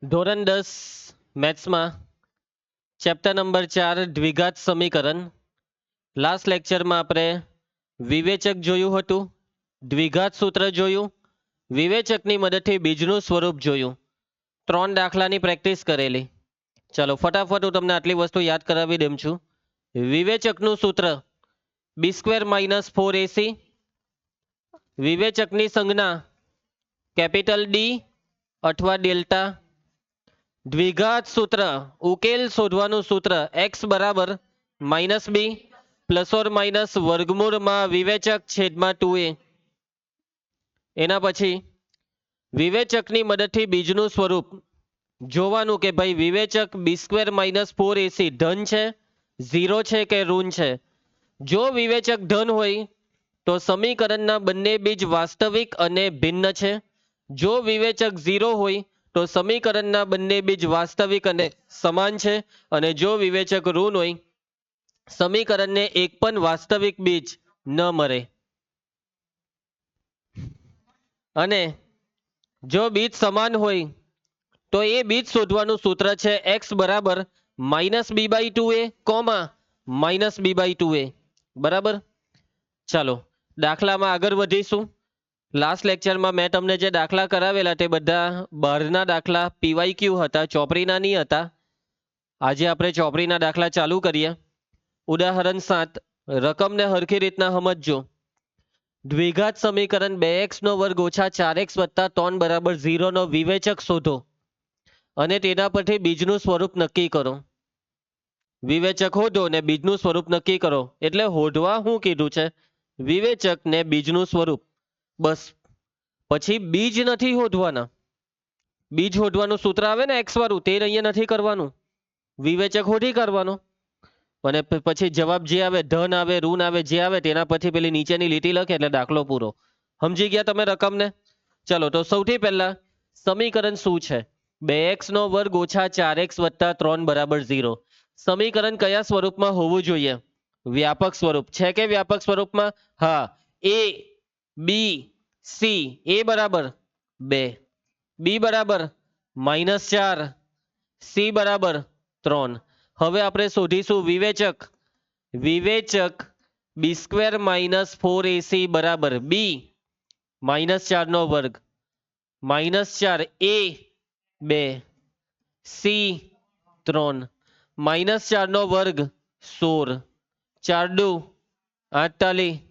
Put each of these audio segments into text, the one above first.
ધોરણ 10 મેથ્સમાં chapter number 4 દ્વિઘાત સમીકરણ. Last લેક્ચરમાં આપણે વિવેચક જોયું હતું, દ્વિઘાત સૂત્ર જોયું, વિવેચકની મદદથી બીજનું સ્વરૂપ જોયું, 3 દાખલાની પ્રેક્ટિસ કરેલી. ચાલો ફટાફટ હું તમને આટલી વસ્તુ યાદ કરાવી દઉં છું. વિવેચકનું સૂત્ર b² - 4ac, વિવેચકની સંજ્ઞા કેપિટલ ડી અથવા ડેલ્ટા. દ્વિઘાત સૂત્ર ઉકેલ શોધવાનું સૂત્ર x બરાબર -b ± વર્ગમૂળમાં વિવેચક છેદમાં 2a. એના પછી વિવેચકની મદદથી બીજનું સ્વરૂપ જોવાનું કે ભાઈ વિવેચક b² - 4ac ધન છે, 0 છે કે ઋણ છે. જો વિવેચક ધન હોય તો સમીકરણના બંને બીજ વાસ્તવિક અને ભિન્ન છે. જો વિવેચક 0 હોય તો સમીકરણના બંને બીજ વાસ્તવિક અને સમાન છે. અને જો વિવેચક ઋણ હોય સમીકરણને એક પણ વાસ્તવિક બીજ ન મળે. અને જો બીજ સમાન હોય તો એ બીજ શોધવાનું સૂત્ર છે x બરાબર -b/2a, -b/2a. બરાબર. ચાલો દાખલામાં આગળ વધીશું. લાસ્ટ લેક્ચરમાં મેં તમને જે દાખલા કરાવેલા તે બધા બહારના દાખલા PYQ હતા, ચોપડીના નહીં હતા. આજે આપણે ચોપડીના દાખલા ચાલુ કરીએ. ઉદાહરણ 7, રકમને હરખી રીતના સમજજો. દ્વિઘાત સમીકરણ 2x² - 4x + 3 = 0 નો વિવેચક શોધો અને તેના પરથી બીજનું સ્વરૂપ નક્કી કરો. વિવેચક શોધો ને બીજનું સ્વરૂપ નક્કી કરો. એટલે શોધવા શું કીધું છે? વિવેચક ને બીજનું સ્વરૂપ. બસ. પછી બીજ નથી શોધવાના. બીજ શોધવાનું સૂત્ર આવે ને x વાળું, તે અહીંયા નથી કરવાનું. વિવેચક શોધી કરવાનો અને પછી જવાબ જે આવે, ધન આવે, ઋણ આવે, જે આવે તેના પછી પેલી નીચેની લીટી લખે એટલે દાખલો પૂરો. સમજી ગયા તમે રકમને? ચલો તો સૌથી પહેલા સમીકરણ શું છે? 2x² - 4x + 3 = 0. સમીકરણ કયા સ્વરૂપમાં હોવું જોઈએ? વ્યાપક સ્વરૂપ. છે કે વ્યાપક સ્વરૂપમાં? હા. a b c, a બરાબર 2, b બરાબર -4, c બરાબર 3. હવે આપણે શોધીશું વિવેચક. વિવેચક b² - 4ac બરાબર b -4² -4 a 2 c 3 -4² 16, 4 દુ 48,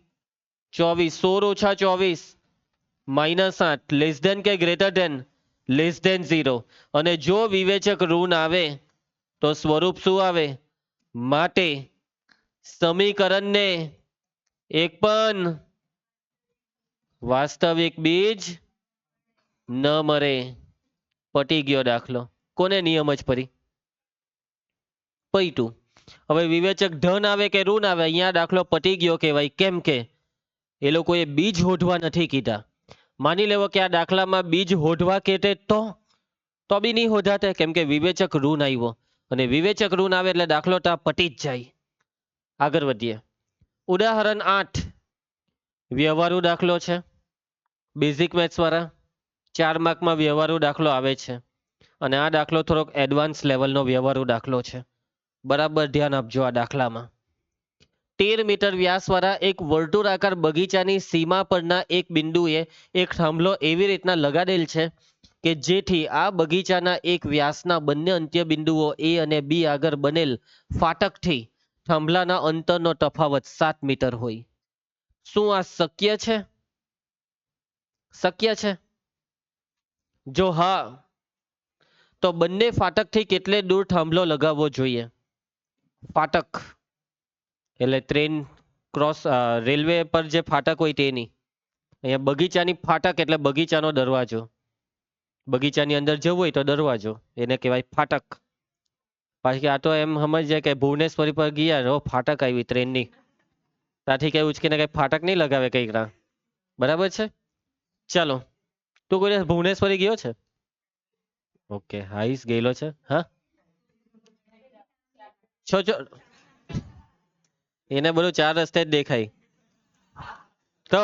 24, 16 - 24 -8, લેસ ધેન કે ગ્રેટર ધેન? Less than 0. અને જો વિવેચક ઋણ આવે તો સ્વરૂપ શું આવે? માટે સમીકરણને એક પણ વાસ્તવિક બીજ ન મળે. પટી ગયો દાખલો. કોને નિયમ જ પડી? પૈટું. હવે વિવેચક ધન આવે કે ઋણ આવે, અહીંયા દાખલો પટી ગયો કહેવાય. કેમ કે એ લોકોએ બીજ શોધવા નથી કીધા. માની લેવો કે આ દાખલામાં બીજ શોધવા કહેતે તો બી નહીં શોધાતે, કેમ કે વિવેચક ઋણ આવ્યો અને વિવેચક ઋણ આવે એટલે દાખલો ત્યાં પટી જ જાય. આગળ વધીએ. ઉદાહરણ 8 વ્યવહારુ દાખલો છે. બેઝિક મેથ્સ વાળા 4 માર્કમાં વ્યવહારુ દાખલો આવે છે અને આ દાખલો થોડોક એડવાન્સ લેવલનો વ્યવહારુ દાખલો છે. બરાબર ધ્યાન આપજો આ દાખલામાં. 13 મીટર વ્યાસવાળા એક વર્તુળાકાર બગીચાની સીમા પરના એક બિંદુએ એક થાંભલો એવી રીતના લગાડેલ છે કે જેથી આ બગીચાના એક વ્યાસના બંને અંત્ય બિંદુઓ A અને B આગળ બનેલ ફાટકથી થાંભલાના અંતરનો તફાવત 7 મીટર હોય. શું આ શક્ય છે? શક્ય છે? જો હા તો બંને ફાટકથી કેટલે દૂર થાંભલો લગાવવો જોઈએ? ફાટક એટલે ટ્રેન ક્રોસ, રેલવે પર જે ફાટક હોય તેની. અહીંયા બગીચાની ફાટક એટલે બગીચાનો દરવાજો. બગીચાની અંદર જવું હોય તો દરવાજો, એને કહેવાય ફાટક. પાછી આ તો એમ સમજે કે ભુવનેશ્વરી પર ગયા રો ફાટક આવી ટ્રેનની, ત્યાંથી કઈ ઉચકીને કઈ ફાટક નહીં લગાવે કઈ ના. બરાબર છે. ચાલો, તું કોઈ દિવસ ભુવનેશ્વરી ગયો છે? ઓકે, હાઈસ ગયેલો છે. હા છો છો, એને બધું 4 રસ્તે જ દેખાય. તો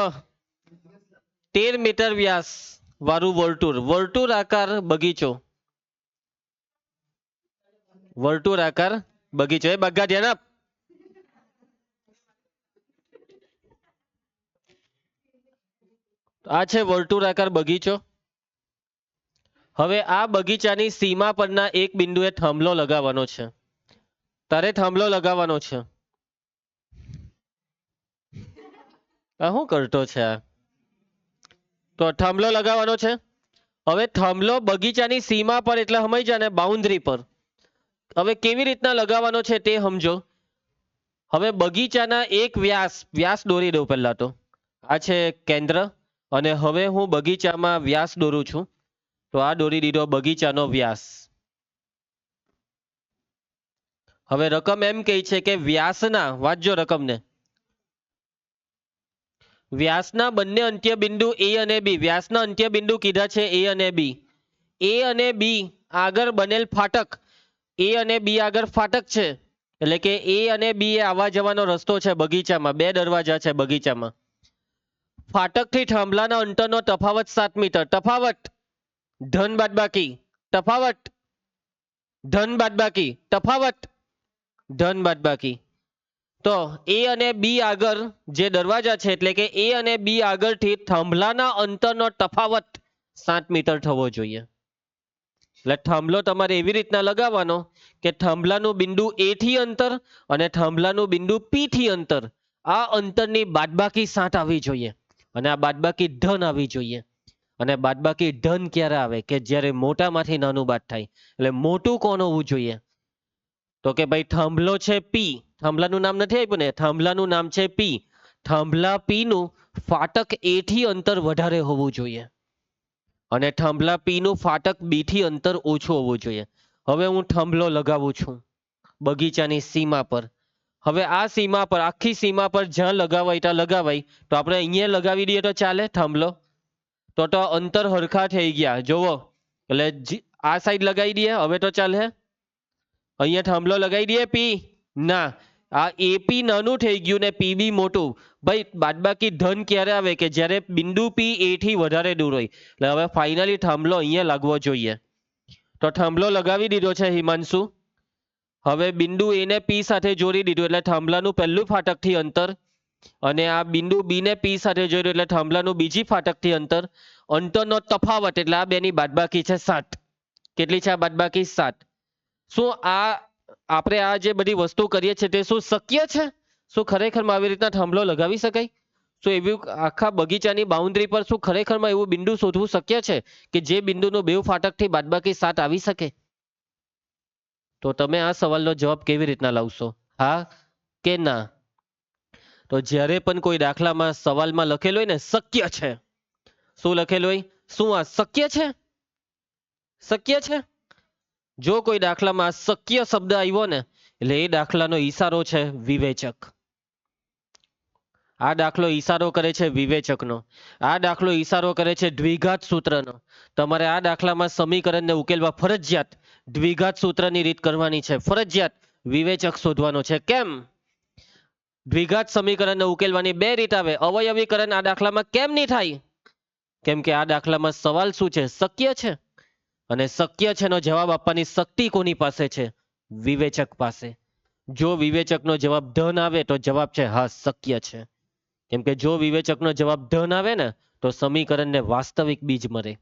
13 મીટર વ્યાસ વાળું વર્તુળ, વર્તુળાકાર બગીચો વર્તુળાકાર બગીચો. એ બગ્ગા ધ્યાન આપ. આ છે વર્તુળાકાર બગીચો. હવે આ બગીચાની સીમા પરના એક બિંદુએ થાંભલો લગાવવાનો છે. તારે થાંભલો લગાવવાનો છે. આ શું કરતો છે આ? તો થાંભલો લગાવવાનો છે. હવે થાંભલો બગીચાની સીમા પર એટલે સમજ્યા ને, બાઉન્ડ્રી પર. હવે કેવી રીતના લગાવવાનો છે તે સમજો. હવે બગીચાના એક વ્યાસ દોરી દઉં પહેલા તો. આ છે કેન્દ્ર અને હવે હું બગીચામાં વ્યાસ દોરું છું. તો આ દોરી દીધો બગીચાનો વ્યાસ. હવે રકમ એમ કહે છે કે વ્યાસના, વાંચજો રકમને, વ્યાસના બંને અંત્ય બિંદુ એ અને બી, વ્યાસના અંત્ય બિંદુ કીધા છે એ અને બી. એ અને બી આગળ બનેલ ફાટક, એ અને બી આગળ ફાટક છે. એટલે કે એ અને બી એ આવવા જવાનો રસ્તો છે બગીચામાં. બે દરવાજા છે બગીચામાં. ફાટકથી થાંભલાના અંતરનો તફાવત 7 મીટર. તફાવત ધન બાદબાકી, તફાવત ધન બાદબાકી, તફાવત ધન બાદબાકી. તો એ અને બી આગળ જે દરવાજા છે એટલે કે એ અને બી આગળથી થાંભલાના અંતરનો તફાવત 7 મીટર થવો જોઈએ. એટલે થાંભલો તમારે એવી રીતના લગાવવાનો કે થાંભલાનું બિંદુ એ થી અંતર અને થાંભલાનું બિંદુ પી થી અંતર, આ અંતરની બાદબાકી 7 આવી જોઈએ અને આ બાદબાકી ધન આવી જોઈએ. અને બાદબાકી ધન ક્યારે આવે? કે જ્યારે મોટામાંથી નાનું બાદ થાય. એટલે મોટું કોણ હોવું જોઈએ? તો કે ભાઈ થાંભલો છે પી, થાંભલાનું નામ નથી આપ્યું ને, થાંભલાનું નામ છે પી. થાંભલા પી નું ફાટક એ થી અંતર વધારે હોવું જોઈએ અને થાંભલા પી નું ફાટક બી થી અંતર ઓછું હોવું જોઈએ. હવે હું થાંભલો લગાવું છું બગીચાની સીમા પર. હવે આ સીમા પર, આખી સીમા પર જ્યાં લગાવાય ત્યાં લગાવાય. તો આપણે અહીંયા લગાવી દઈએ તો ચાલે થાંભલો? તો અંતર હરખા થઈ ગયા જોવો. એટલે આ સાઈડ લગાવી દઈએ હવે તો ચાલે. અહીંયા થાંભલો લગાવી દઈએ પી, ના, આ એપી નાનું થઈ ગયું ને પીબી મોટું. ભાઈ બાદબાકી ધન ક્યારે આવે? કે જ્યારે બિંદુ પી એ થી વધારે દૂર હોય. એટલે હવે ફાઇનલી થાંભલો અહીંયા લાગવો જોઈએ. તો થાંભલો લગાવી દીધો છે હિમાંશુ. હવે બિંદુ એ ને પી સાથે જોડી દીધું એટલે થાંભલાનું પહેલું ફાટકથી અંતર અને આ બિંદુ બી ને પી સાથે જોડ્યું એટલે થાંભલાનું બીજી ફાટકથી અંતર. અંતરનો તફાવત એટલે આ બેની બાદબાકી છે 7. કેટલી છે આ બાદબાકી? 7. શું આપણે આ જે બધી વસ્તુ કરીએ છીએ તે શું શક્ય છે? શું ખરેખરમાં આવી રીતના થાંભલો લગાવી શકાય? શું એવી આખા બગીચાની બાઉન્ડ્રી પર શું ખરેખરમાં એવું બિંદુ શોધવું શક્ય છે કે જે બિંદુનું બેઉ ફાટકથી બાદબાકી 7 આવી શકે? તો તમે આ સવાલનો જવાબ કેવી રીતના લાવશો? હા કે ના? તો જ્યારે પણ કોઈ દાખલામાં સવાલમાં લખેલું હોય ને શક્ય છે, શું લખેલું હોય? શું આ શક્ય છે? શક્ય છે. જો કોઈ દાખલામાં શક્ય શબ્દ આવ્યો ને એટલે એ દાખલાનો ઈશારો છે વિવેચક. આ દાખલો ઈશારો કરે છે વિવેચકનો. આ દાખલો ઈશારો કરે છે દ્વિઘાત સૂત્રનો. તમારે આ દાખલામાં સમીકરણને ઉકેલવા ફરજિયાત દ્વિઘાત સૂત્રની રીત કરવાની છે. ફરજિયાત વિવેચક શોધવાનો છે. કેમ? દ્વિઘાત સમીકરણને ઉકેલવાની બે રીત આવે. અવયવીકરણ આ દાખલામાં કેમ નહીં થાય? કેમ કે આ દાખલામાં સવાલ શું છે? શક્ય છે. અને શક્ય છે નો જવાબ આપવાની શક્તિ કોની પાસે છે? વિવેચક પાસે. જો વિવેચકનો જવાબ ધન આવે તો જવાબ છે હા શક્ય છે. કેમ કે જો વિવેચકનો જવાબ ધન આવે ને તો સમીકરણને વાસ્તવિક બીજ મળે.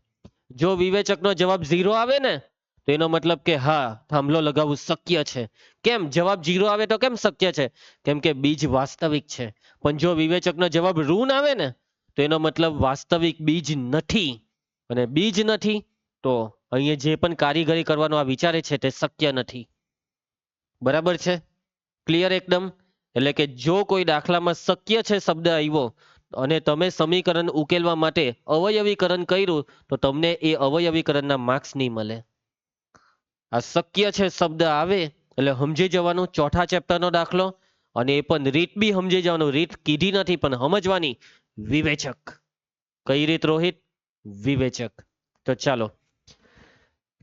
જો વિવેચકનો જવાબ 0 આવે ને તો એનો મતલબ કે હા થાંભલો લગાવવું શક્ય છે. કેમ? જવાબ 0 આવે તો કેમ શક્ય છે? કેમ કે બીજ વાસ્તવિક છે. પણ જો વિવેચકનો જવાબ ઋણ આવે ને તો એનો મતલબ વાસ્તવિક બીજ નથી. અને બીજ નથી તો અહીંયા જે પણ કારીગરી કરવાનો આ વિચારે છે તે શક્ય નથી. બરાબર છે? ક્લિયર એકદમ? એટલે કે જો કોઈ દાખલામાં શક્ય છે શબ્દ આવ્યો અને તમે સમીકરણ ઉકેલવા માટે અવયવીકરણ કર્યું તો તમને એ અવયવીકરણના માર્ક્સ નહીં મળે. આ શક્ય છે શબ્દ આવે એટલે સમજી જવાનું ચોથા ચેપ્ટરનો દાખલો. અને એ પણ રીત બી સમજી જવાનું. રીત કીધી નથી પણ સમજવાની. વિવેચક. કઈ રીત રોહિત? વિવેચક. તો ચાલો,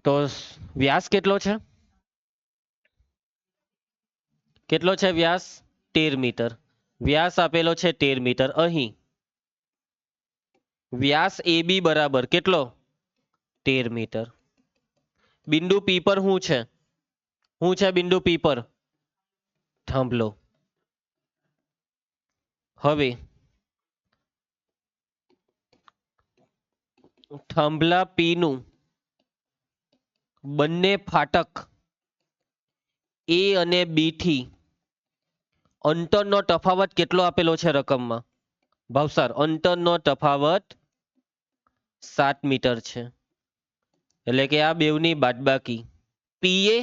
તો વ્યાસ કેટલો છે? કેટલો છે વ્યાસ? 13 મીટર. વ્યાસ આપેલો છે 13 મીટર. અહીં વ્યાસ એ બી બરાબર કેટલો? 13 મીટર. બિંદુ પી પર શું છે? શું છે બિંદુ પી પર? થાંભલો. હવે થાંભલા પી નું બંને ફાટક એ અને બી થી અંતરનો તફાવત કેટલો આપેલો છે રકમમાં? ભાવસાર, અંતરનો તફાવત 7 મીટર છે. એટલે કે આ બેવની બાદબાકી પીએ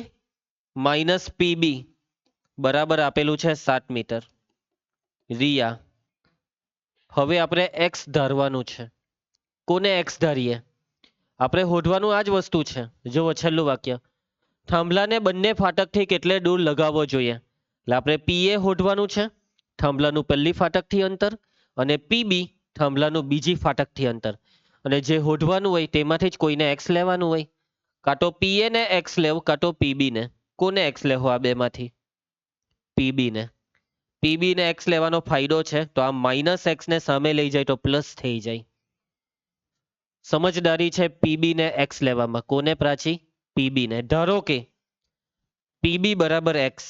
માઇનસ પીબી બરાબર આપેલું છે 7 મીટર. રિયા, હવે આપણે એક્સ ધારવાનું છે. કોને એક્સ ધારીએ? આપણે હોધવાનું આ જ વસ્તુ છે. જુઓ છેલ્લું વાક્ય, થાંભલાને બંને ફાટકથી કેટલે દૂર લગાવવો જોઈએ. એટલે આપણે પીએ હોધવાનું છે, થાંભલાનું પહેલી ફાટકથી અંતર, અને પીબી થાંભલાનું બીજી ફાટકથી અંતર. અને જે હોધવાનું હોય તેમાંથી જ કોઈને એક્સ લેવાનું હોય. કાં તો પીએ ને એક્સ લેવું, કાં તો પીબી ને. કોને એક્સ લેવો આ બેમાંથી? પીબી ને. પીબી ને એક્સ લેવાનો ફાયદો છે તો આ માઇનસ એક્સ ને સામે લઈ જાય તો પ્લસ થઈ જાય. સમજદારી છે પીબી ને એક્સ લેવામાં. કોને પ્રાચી? પીબી ને. ધારો કે પીબી બરાબર એક્સ,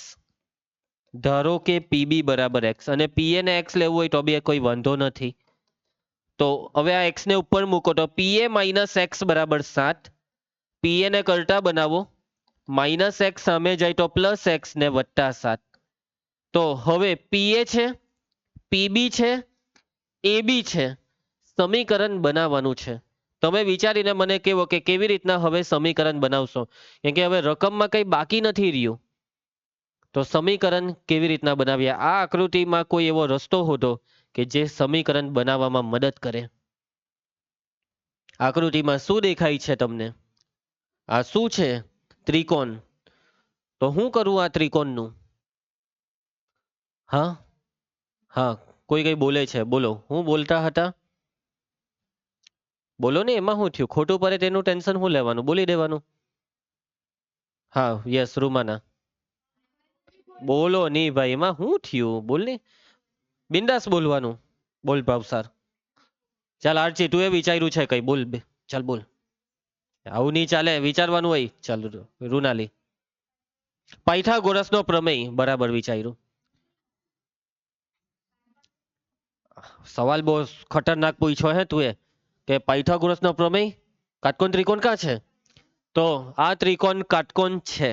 ધારો કે પીબી બરાબર એક્સ, અને પીએ ને એક્સ લેવું હોય તો બી કોઈ વાંધો નથી. તો હવે આ એક્સ ને ઉપર મૂકો તો પીએ માઇનસ એક્સ બરાબર 7. પીએ ને કરતા બનાવો, માઇનસ એક્સ સામે જાય તો પ્લસ એક્સ ને વત્તા 7. તો હવે પીએ છે, પીબી છે, એબી છે, સમીકરણ બનાવવાનું છે. તમે વિચારીને મને કહેવો કે કેવી રીતના હવે સમીકરણ બનાવશો, કેમ કે હવે રકમમાં કંઈ બાકી નથી રહ્યું. તો સમીકરણ કેવી રીતના બનાવીએ? આ આકૃતિમાં કોઈ એવો રસ્તો હોતો કે જે સમીકરણ બનાવવામાં મદદ કરે. આકૃતિમાં શું દેખાય છે તમને? આ શું છે? ત્રિકોણ. તો હું કરું આ ત્રિકોણનું? હા હા, કોઈ કઈ બોલે છે, બોલો. હું બોલતા હતા? બોલો ને, એમાં શું થયું? ખોટું પડે તેનું ટેન્શન શું લેવાનું? બોલી દેવાનું. હા યસ, રૂમાના. બોલો નહીં ભાઈ, એમાં શું થયું? બોલ ને. બિંદાસ બોલવાનું. બોલ ભાવસાર. ચાલ આરચી, તું એ વિચાર્યું છે કઈ? બોલ બે. ચાલ બોલ. આવું નહીં ચાલે, વિચારવાનું હોય. ચાલ રૂનાલી. પાયથાગોરસનો પ્રમેય બરાબર વિચાર્યું. સવાલ બહુ ખતરનાક પૂછ્યો હે તું એ, કે પાયથાગોરસનો પ્રમેય કાટકોણ ત્રિકોણ કા છે? તો આ ત્રિકોણ કાટકોણ છે.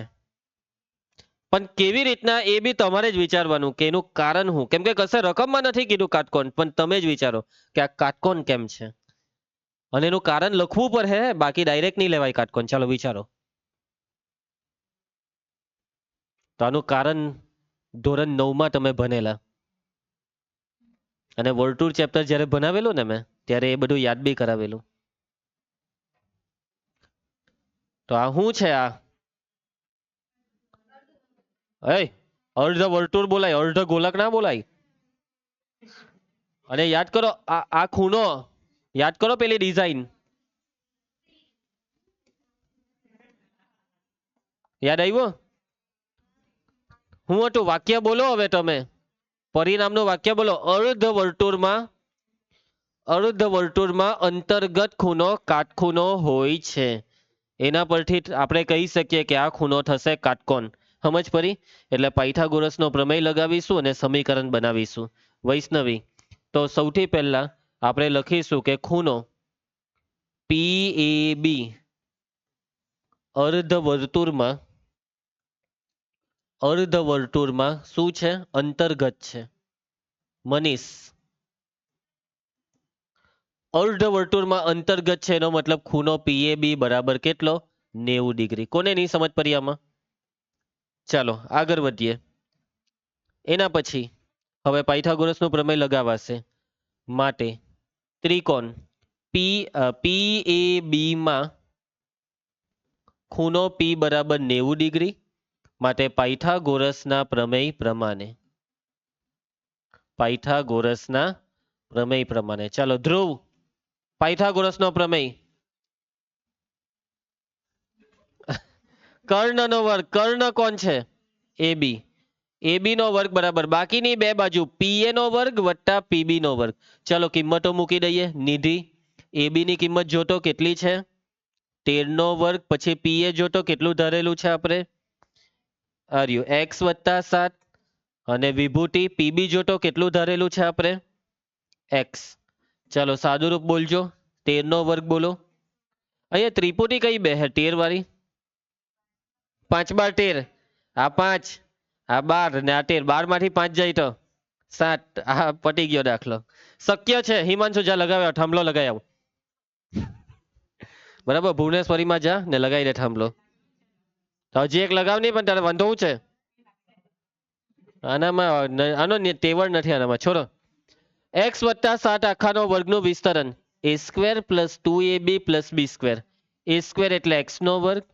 પણ કેવી રીતના એ બી તમારે જ વિચારવાનું કે એનું કારણ શું. કેમ કે કશે રકમમાં નથી કીધું કાટકોણ, પણ તમે જ વિચારો કે આ કાટકોણ કેમ છે, અને એનું કારણ લખવું પડે, બાકી ડાયરેક્ટ નહીં લેવાય કાટકોણ. ચાલો વિચારો. તો આનું કારણ ધોરણ 9માં તમે ભણેલા, અને વર્તુળ ચેપ્ટર જ્યારે ભણાવેલું ને મેં, ત્યારે એ બધું યાદ બી કરાવેલું. તો આ શું છે? આ અર્ધ વર્તુળ બોલાય, અર્ધ ગોલક ના બોલાય. અને યાદ કરો, આ ખૂણો યાદ કરો, પેલી ડિઝાઇન યાદ આવ્યું? હું હતું વાક્ય? બોલો હવે તમે. પરિણામનું વાક્ય બોલો. અર્ધ વર્તુળમાં અંતર્ગત ખૂણો કાટખૂણો હોય છે. એના પરથી આપણે કહી શકીએ કે આ ખૂણો થશે કાટકોણ. સમજ પડી? એટલે પાયથાગોરસનો પ્રમેય લગાવીશું અને સમીકરણ બનાવીશું. વૈષ્ણવી, તો સૌથી પહેલા આપણે લખીશું કે ખૂણો PAB અર્ધવર્તુળમાં શું છે? અંતર્ગત છે. મનીષ, અર્ધવર્તુળમાં અંતર્ગત છે એનો મતલબ ખૂણો PAB બરાબર કેટલો? 90 ડિગ્રી. કોને નહીં સમજ પડી આમાં? ચાલો આગળ વધીએ. એના પછી હવે પાયથાગોરસનો પ્રમેય લગાવાશે. માટે ત્રિકોણ PAB માં ખૂણો P બરાબર 90 ડિગ્રી. માટે પાયથાગોરસના પ્રમેય પ્રમાણે ચાલો ધ્રુવ, પાયથાગોરસનો પ્રમેય. કર્ણનો વર્ગ. કર્ણ કોણ છે? AB. AB નો વર્ગ બરાબર બાકીની બે બાજુ PA નો વર્ગ વત્તા PB નો વર્ગ. ચાલો કિંમતો મૂકી દઈએ. નિધિ, AB ની કિંમત જોતો કેટલી છે? 13 નો વર્ગ. પછી PA જોતો કેટલું ધારેલું છે આપણે? આ રહ્યું x વત્તા 7 અને વિભૂતિ પીબી જોતો કેટલું ધારેલું છે આપણે x. ચાલો સાદુરૂપ બોલજો 13 નો વર્ગ બોલો. અહીંયા ત્રિપુટી કઈ બે હે 13 વાળી 5 બાર 13 આ 5 આ 12 ને આ 13 12 માંથી 5 જાય તો 7 આ પટી ગયો દાખલો. શક્ય છે હિમાંશુ જા લગાવ્યો થાંભલો લગાવી આવ બરાબર ભુવનેશ્વરીમાં જા ને લગાવી દે થાંભલો. તો હજી એક લગાવ નહીં પણ તારે વાંધો શું છે આનામાં આનો તેવડ નથી આનામાં છોડો. x વત્તા 7 આખાનો વર્ગનું વિસ્તરણ a square plus 2ab plus B square. a square એટલે x નો વર્ગ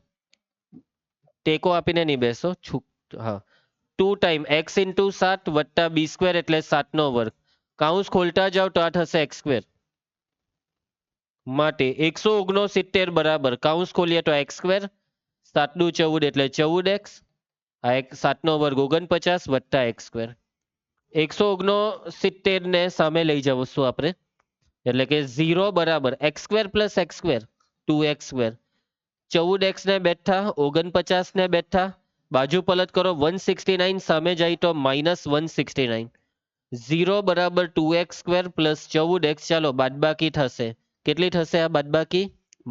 ટેકો આપીને નહીં બેસો હા 2 ટાઈમ x ઇન્ટુ 7 વત્તા બી સ્ક્વેર એટલે 7 નો વર્ગ કાઉન્સ ખોલતા જાઓ તો આ થશે x સ્ક્વેર માટે 169 બરાબર કાઉન્સ ખોલીએ તો x સ્ક્વેર 7 દુ 14 એટલે 14x આ 7 નો વર્ગ 49 વત્તા x સ્ક્વેર. 169 ને સામે લઈ જવું આપણે એટલે કે 0 બરાબર x square plus x square 2x square 14x ને બેઠા 49 ને બેઠા બાજુ પલટ કરો 169 સામે જાય તો -169 0 બરાબર 2x સ્ક્વેર પ્લસ 14x ચાલો બાદબાકી થશે કેટલી થશે આ બાદબાકી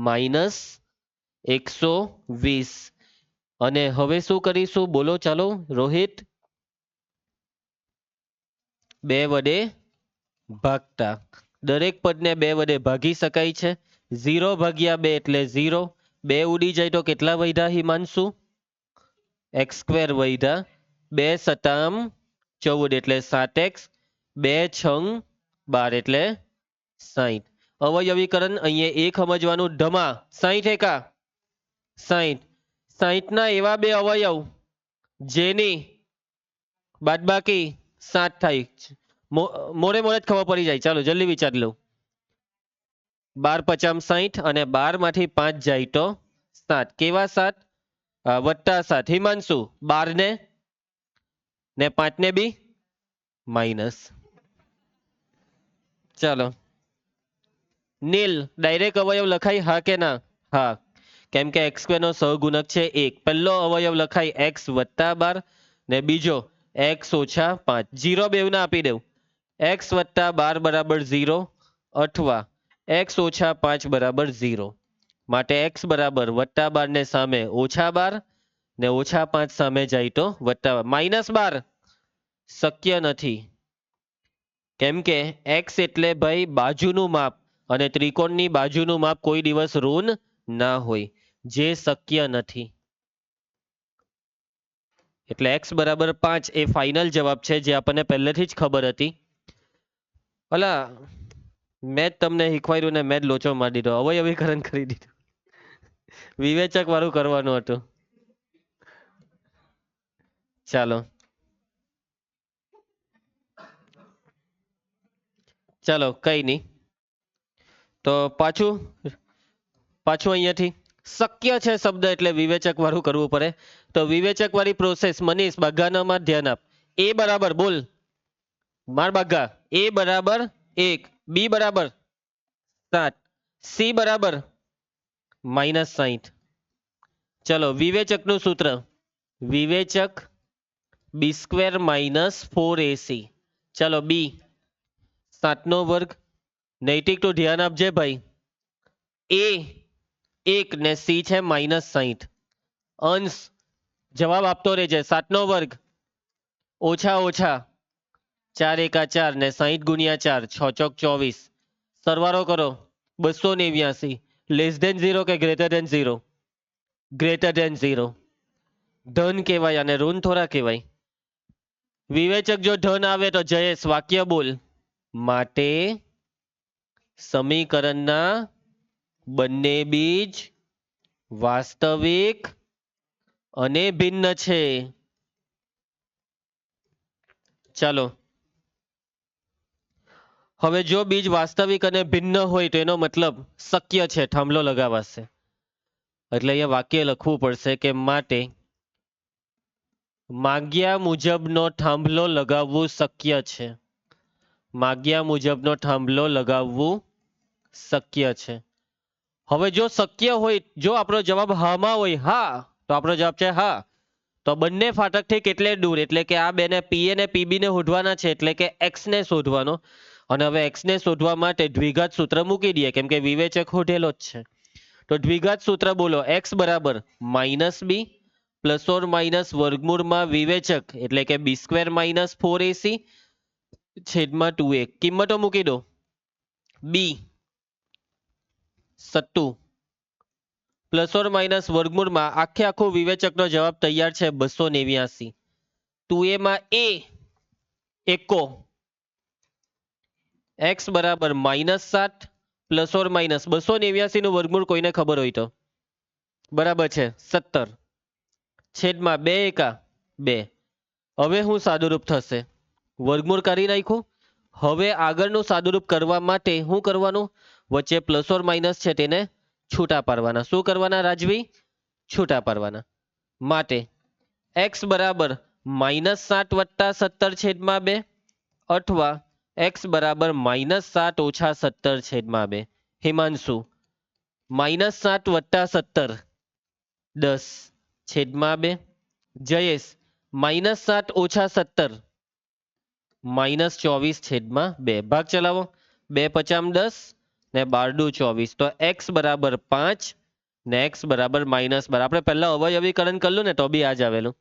-120 અને હવે શું કરીશું બોલો ચાલો રોહિત 2 વડે ભાગતા દરેક પદને 2 વડે ભાગી શકાય છે 0 ભાગ્યા 2 એટલે 0 2 ઉડી જાય તો કેટલા વધ્યા હિમાંશુ x સ્ક્વેર વધ્યા 2 સતામ 14 એટલે 7x 2 છંગ 12 એટલે 60. અવયવીકરણ અહીંયા એક સમજવાનું ધમા 60 એકા 60 ના એવા બે અવયવ જેની બાદબાકી 7 થાય મોડે મોડે જ ખબર પડી જાય ચાલો જલ્દી વિચારી લો 12 પચામ 60 અને 12 માંથી 5 જાય તો 7 કેવા 7 વત્તા 7 હિમાંશુ 12 ને 5 ને બી માઇનસ. ચાલો નીલ ડાયરેક્ટ અવયવ લખાય હા કે ના હા કેમ કે x સ્ક્વેર નો સહગુણક છે 1 પહેલો અવયવ લખાય x વત્તા 12 ને બીજો x ઓછા 5 0 બેવના આપી દેવું x વત્તા 12 બરાબર 0 અથવા x ઓછા 5 બરાબર 0 માટે x બરાબર વત્તા 12 ને સામે ઓછા 12 ને ઓછા 5 સામે જાય તો વત્તા -12 શક્ય નથી કેમ કે x એટલે ભાઈ બાજુનું માપ અને ત્રિકોણની બાજુનું માપ કોઈ દિવસ ઋણ ના હોય જે શક્ય નથી એટલે x બરાબર 5 એ ફાઇનલ જવાબ છે જે આપણને પહેલેથી જ ખબર હતી. અલા મેં તમને શીખવાડ્યું ને મેં જ લોચો મારી દીધો અવયવીકરણ કરી દીધું વિવેચક વાળું કરવાનું હતું. ચાલો ચાલો કઈ નહીં તો પાછું અહીંયાથી શક્ય છે શબ્દ એટલે વિવેચક વાળું કરવું પડે તો વિવેચક વાળી પ્રોસેસ મનીષ બાગાનામાં ધ્યાન આપ a બરાબર બોલ માર બાગા a બરાબર 1 b બરાબર 7 c બરાબર -60. ચલો વિવેચકનું સૂત્ર વિવેચક b સ્ક્વેર -4ac ચલો b 7 નો વર્ગ નૈતિક તો ધ્યાન આપજે ભાઈ a 1 ને c છે -60 અંશ જવાબ આપતો રહેજે 7 નો વર્ગ ઓછા ઓછા 4 એકા 4 ને 60 ગુણ્યા 4 6 ચોક 24 સરવાળો કરો 289 લેસ ધેન 0 કે ગ્રેટર ધેન 0 ગ્રેટર ધેન 0 ધન કહેવાય અને ઋણ થોડા કહેવાય વિવેચક જો ધન આવે તો જયેશ વાક્ય બોલ માટે સમીકરણના બંને બીજ વાસ્તવિક અને ભિન્ન છે. ચાલો હવે જો બીજ વાસ્તવિક અને ભિન્ન હોય તો એનો મતલબ શક્ય છે થાંભલો લગાવાશે એટલે અહીંયા વાક્ય લખવું પડશે કે માટે માગ્યા મુજબનો થાંભલો લગાવવું શક્ય છે માગ્યા મુજબનો થાંભલો લગાવવું શક્ય છે. હવે જો શક્ય હોય જો આપણો જવાબ હામાં હોય હા તો આપણો જવાબ છે હા તો બંને ફાટકથી કેટલે દૂર એટલે કે આ બેને પીએ ને પીબી ને શોધવાના છે એટલે કે એક્સ ને શોધવાનો અને હવે એક્સ ને શોધવા માટે દ્વિઘાત સૂત્ર મૂકી દઈએ કેમ કે વિવેચક શોધેલો જ છે તો દ્વિઘાત સૂત્ર બોલો એક્સ બરાબર minus B plus or minus વર્ગમૂળમાં વિવેચક એટલે કે બી સ્ક્વેર માઇનસ 4ac છેદમાં 2a કિંમતો મૂકી દો બી સત્તુ પ્લસ ઓર માઇનસ વર્ગમૂળમાં આખે આખું વિવેચકનો જવાબ તૈયાર છે 289 2a માં a એકો એક્સ બરાબર -7 પ્લસ ઓર માઇનસ 289 નું વર્ગમૂળ કોઈને ખબર હોય તો બરાબર છે 17 છેદમાં 2 એકા 2 હવે હું સાદુરૂપ થશે વર્ગમૂળ કરી નાખ્યું હવે આગળનું સાદુરૂપ કરવા માટે શું કરવાનું વચ્ચે પ્લસ ઓર માઇનસ છે તેને છૂટા પાડવાના શું કરવાના રાજવી છૂટા પાડવાના માટે એક્સ બરાબર -7 વત્તા 17 છેદમાં 2 અથવા એક્સ બરાબર -7 ઓછા 17 છેદમાં 2 હિમાંશુ -7 વત્તા 17 10 છેદમાં 2 જયેશ -7 ઓછા 17 -24 છેદમાં 2 ભાગ ચલાવો 2 પચામ 10 ને 12 દુ 24 તો x બરાબર 5 ને x બરાબર -12 આપણે પહેલા અવયવીકરણ કરલું ને તો બી આ જ આવેલું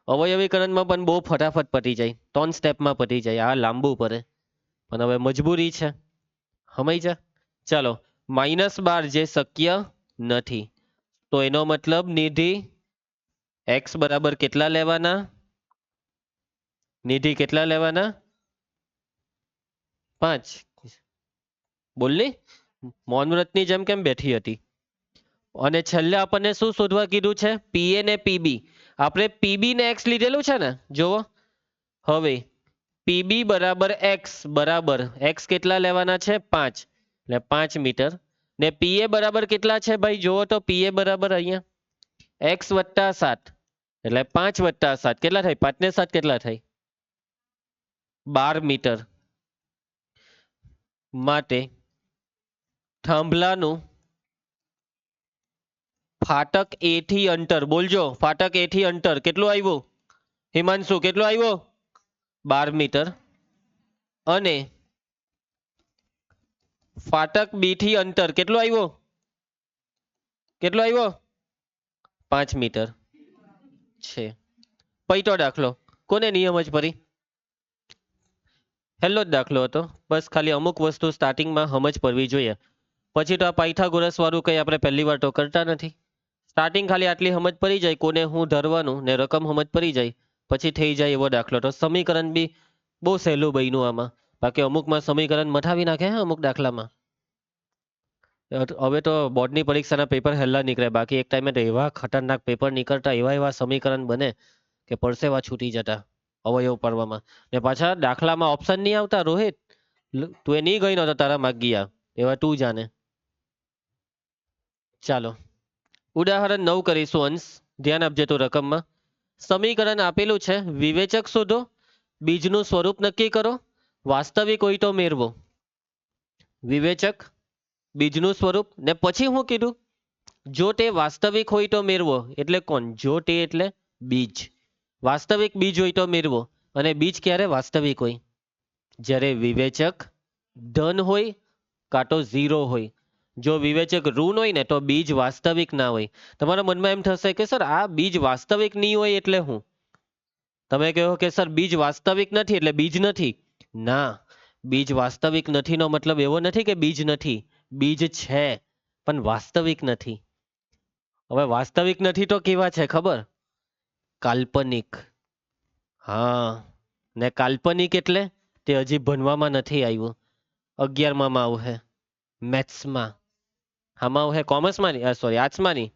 અવયવીકરણમાં પણ બહુ ફટાફટ પતી જાય 3 સ્ટેપમાં પતી જાય આ લાંબુ પડે પણ હવે મજબૂરી છે સમજ જા ચાલો -12 જે શક્ય નથી તો એનો મતલબ નિધિ x બરાબર કેટલા લેવાના નિધિ કેટલા લેવાના 5 બોલની મૌન વ્રતની જેમ કેમ બેઠી હતી અને છેલ્લે આપણને શું શોધવા કીધું છે પીએ ને પીબી આપણે પીબી ને એક્સ લીધેલું છે ને જુઓ હવે પીબી બરાબર એક્સ કેટલા લેવાના છે 5 એટલે 5 મીટર ને પીએ બરાબર કેટલા છે ભાઈ જુઓ તો પીએ બરાબર અહીંયા એક્સ વત્તા 7 એટલે 5 વત્તા 7 કેટલા થાય 5 ને 7 કેટલા થાય 12 મીટર માટે થાંભલાનું ફાટક એ થી અંતર બોલજો ફાટક એ થી અંતર કેટલું આવ્યું હિમાંશુ કેટલું આવ્યું 12 મીટર અને ફાટક બી થી અંતર કેટલું આવ્યું 5 મીટર છે પૈતો દાખલો કોને નિયમ જ પરી હેલો જ દાખલો હતો બસ ખાલી અમુક વસ્તુ સ્ટાર્ટિંગમાં સમજ પડવી જોઈએ પછી તો આ પાયથાગોરસ વાળું કંઈ આપણે પહેલી વાર તો કરતા નથી સ્ટાર્ટિંગ ખાલી આટલી સમજ પડી જાય કોને હું ધરવાનું ને રકમ સમજ પડી જાય પછી થઈ જાય એવો દાખલો તો સમીકરણ બી બહુ સહેલું બન્યું આમાં બાકી અમુકમાં સમીકરણ મઠાવી નાખે હે અમુક દાખલામાં હવે તો બોર્ડની પરીક્ષાના પેપર હેલ્લા નીકળે બાકી એક ટાઈમે તો એવા ખતરનાક પેપર નીકળતા એવા સમીકરણ બને કે પરસેવા છૂટી જતા અવયવ પડવામાં ને પાછા દાખલામાં ઓપ્શન નહીં આવતા રોહિત તું એ નહીં ગઈ નતો તારા માગ ગયા એવા તું જાણે ચાલો ઉદાહરણ 9 કરીશું અંશ ધ્યાન આપજે તો રકમમાં સમીકરણ આપેલું છે વિવેચક શોધો બીજનું સ્વરૂપ નક્કી કરો વાસ્તવિક હોય તો મેળવો વિવેચક બીજનું સ્વરૂપ ને પછી હું કીધું જો તે વાસ્તવિક હોય તો મેળવો એટલે કોણ જો તે એટલે બીજ વાસ્તવિક બીજ હોય તો મેળવો અને બીજ ક્યારે વાસ્તવિક હોય જ્યારે વિવેચક ધન હોય કાં તો 0 હોય જો વિવેચક ઋણ હોય ને તો બીજ વાસ્તવિક ના હોય તમારા મનમાં એમ થશે કે સર આ બીજ વાસ્તવિક નહીં હોય એટલે હું તમે કહો કે સર બીજ વાસ્તવિક નથી એટલે બીજ નથી ના બીજ વાસ્તવિક નથીનો મતલબ એવો નથી કે બીજ નથી બીજ છે પણ વાસ્તવિક નથી હવે વાસ્તવિક નથી તો કેવા છે ખબર કાલ્પનિક હા ને કાલ્પનિક એટલે તે હજી ભણવામાં નથી આવ્યું 11માં આવશે મેથ્સમાં આમાં આવશે કોમર્સમાં સોરી આર્ટ્સમાં નહીં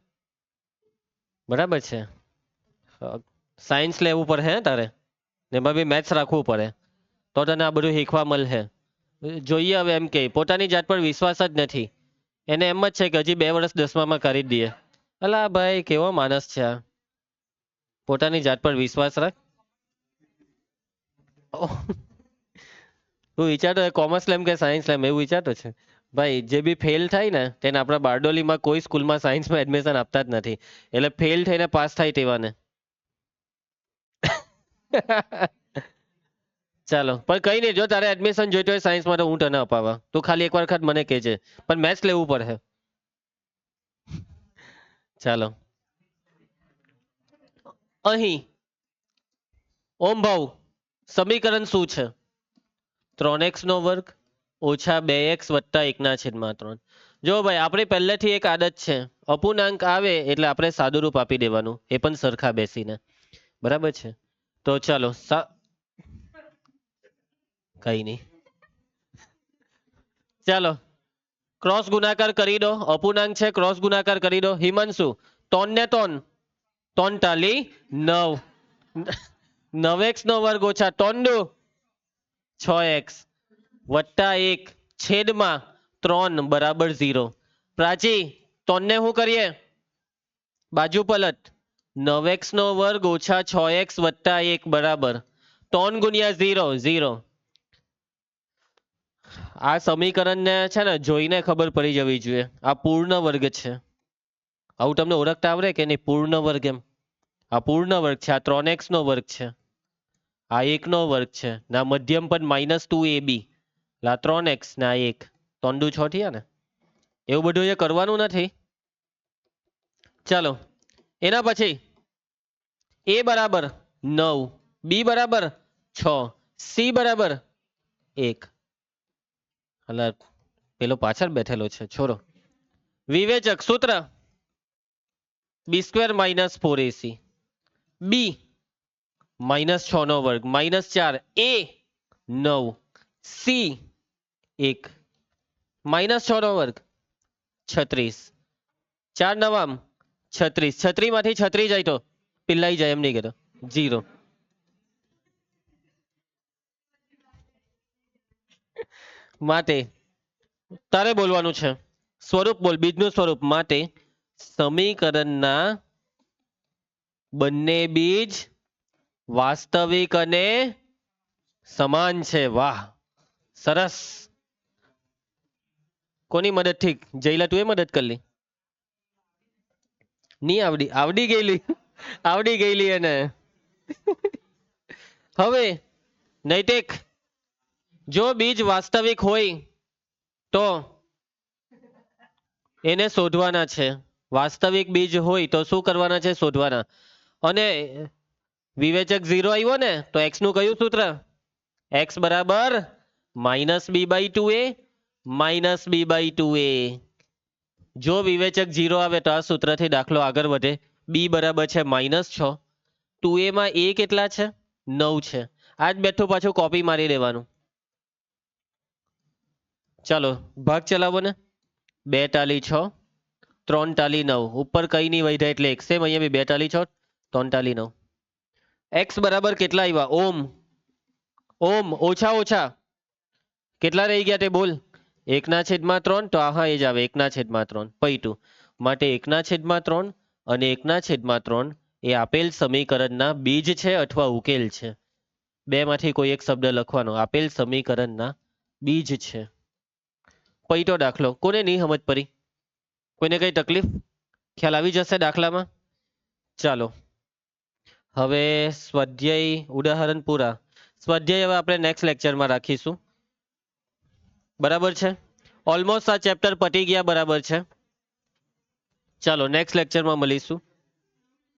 બરાબર છે સાયન્સ લેવું પડે હે તારે એમાં બી મેથ્સ રાખવું પડે તો તને આ બધું શીખવા મળશે જોઈએ હવે એમ કે પોતાની જાત પર વિશ્વાસ જ નથી એને એમ જ છે કે હજી 2 વર્ષ 10માં કરી જ દઈએ અલા ભાઈ કેવો માણસ છે આ પોતાની જાત પર વિશ્વાસ રાખ તું વિચારતો કોમર્સ લેમ કે સાયન્સ લેમ એવું વિચારતો છે ભાઈ જે બી ફેલ થાય ને તેને આપણા બારડોલીમાં કોઈ સ્કૂલમાં સાયન્સમાં એડમિશન આપતા જ નથી એટલે ફેલ થઈને પાસ થાય તેવાને ચાલો પણ કઈ નહીં, જો તારે એડમિશન જોઈતો હોય સાયન્સ માટે હું તને અપાવા, તું ખાલી એક વખત મને કહેજે, પણ મેથ્સ લેવું પડે. ચાલો અહીં ઓમ ભાવ સમીકરણ શું છે? 3x નો વર્ગ ઓછા 2x વત્તા 1/3. જો ભાઈ આપણી પહેલેથી એક આદત છે, અપૂર્ણાંક આવે એટલે આપણે સાદુરૂપ આપી દેવાનું, એ પણ સરખા બેસીને. બરાબર છે, તો ચાલો કઈ નહીં, ચાલો ક્રોસ ગુણાકાર કરી દો. અપૂર્ણાંક છે, ક્રોસ ગુણાકાર કરી દો. હિમાંશુ 3 ને 3 3 ટાલી 9, 9x નો વર્ગ ઓછા 3 દુ 6x વત્તા 1 છેદમાં 3 બરાબર 0. પ્રાચી 3 ને શું કરીએ? બાજુ પલટ. 9x નો વર્ગ ઓછા 6x વત્તા 1 બરાબર 3 ગુણ્યા 0 0. આ સમીકરણને છે ને જોઈને ખબર પડી જવી જોઈએ, આ પૂર્ણ વર્ગ છે. આવું તમને ઓળખતા આવડે કે નહીં? પૂર્ણ વર્ગ એમ, આ પૂર્ણ વર્ગ છે, આ 3x નો વર્ગ છે, આ 1 નો વર્ગ છે, ના મધ્યમ પદ -2ab, આ 3x ને આ 1, 3 દુ 6 થયા ને. એવું બધું એ કરવાનું નથી. ચાલો એના પછી a બરાબર 9, b બરાબર 6, c બરાબર 1. અલા પેલો પાછળ બેઠેલો છે, છોરો. વિવેચક સૂત્ર b² - 4ac, b -6 નો વર્ગ -4, a 9, c 1 -6 નો વર્ગ 36, 4 નવામ 36, 36 માંથી 36 જાય તો પિલ્લાઈ જાય, એમ નહીં કહેતો 0. માટે તારે બોલવાનું છે સ્વરૂપ, બોલ બીજનું સ્વરૂપ. માટે સમીકરણના બંને બીજ વાસ્તવિક અને સમાન છે. વાહ સરસ. કોની મદદથી? જયલા તું એ મદદ કરલી? નહીં આવડી? આવડી ગયેલી, આવડી ગયેલી એને. હવે નૈતિક, જો બીજ વાસ્તવિક હોય તો એને શોધવાના છે. વાસ્તવિક બીજ હોય તો શું કરવાના છે? શોધવાના. અને વિવેચક 0 આવ્યો ને તો x નું કયું સૂત્ર? x બરાબર -b/2a -b/2a. જો વિવેચક 0 આવે તો આ સૂત્રથી દાખલો આગળ વધે. b બરાબર છે -6, 2a માં a કેટલા છે? 9 છે. આજ બેઠું પાછું કોપી મારી દેવાનું. ચાલો ભાગ ચલાવો ને. 2 ટાલી 6, 3 ટાલી 9, ઉપર કઈ નહીં વધ્યા એટલે 1, સેમ અહીંયા બી 2 ટાલી 6, 3 ટાલી 9. x બરાબર કેટલા આવ્યા? ઓમ ઓમ ઓછા ઓછા કેટલા રહી ગયા તે બોલ? 1/3, તો હા એ જ આવે 1/3 પૈતું. માટે 1/3 અને 1/3 એ આપેલ સમીકરણના બીજ છે અથવા ઉકેલ છે. બે માંથી કોઈ એક શબ્દ લખવાનો. આપેલ સમીકરણના બીજ છે. પૈતો દાખલો. કોને નહીં સમજ પડી? કોઈને કઈ તકલીફ? ખ્યાલ આવી જશે દાખલામાં? ચાલો હવે સ્વાધ્યાય ઉદાહરણ પૂરા. સ્વાધ્યાય હવે આપણે નેક્સ્ટ લેક્ચરમાં રાખીશું. બરાબર છે? ઓલમોસ્ટ આ ચેપ્ટર પતી ગયા. બરાબર છે? ચાલો નેક્સ્ટ લેક્ચરમાં મળીશું.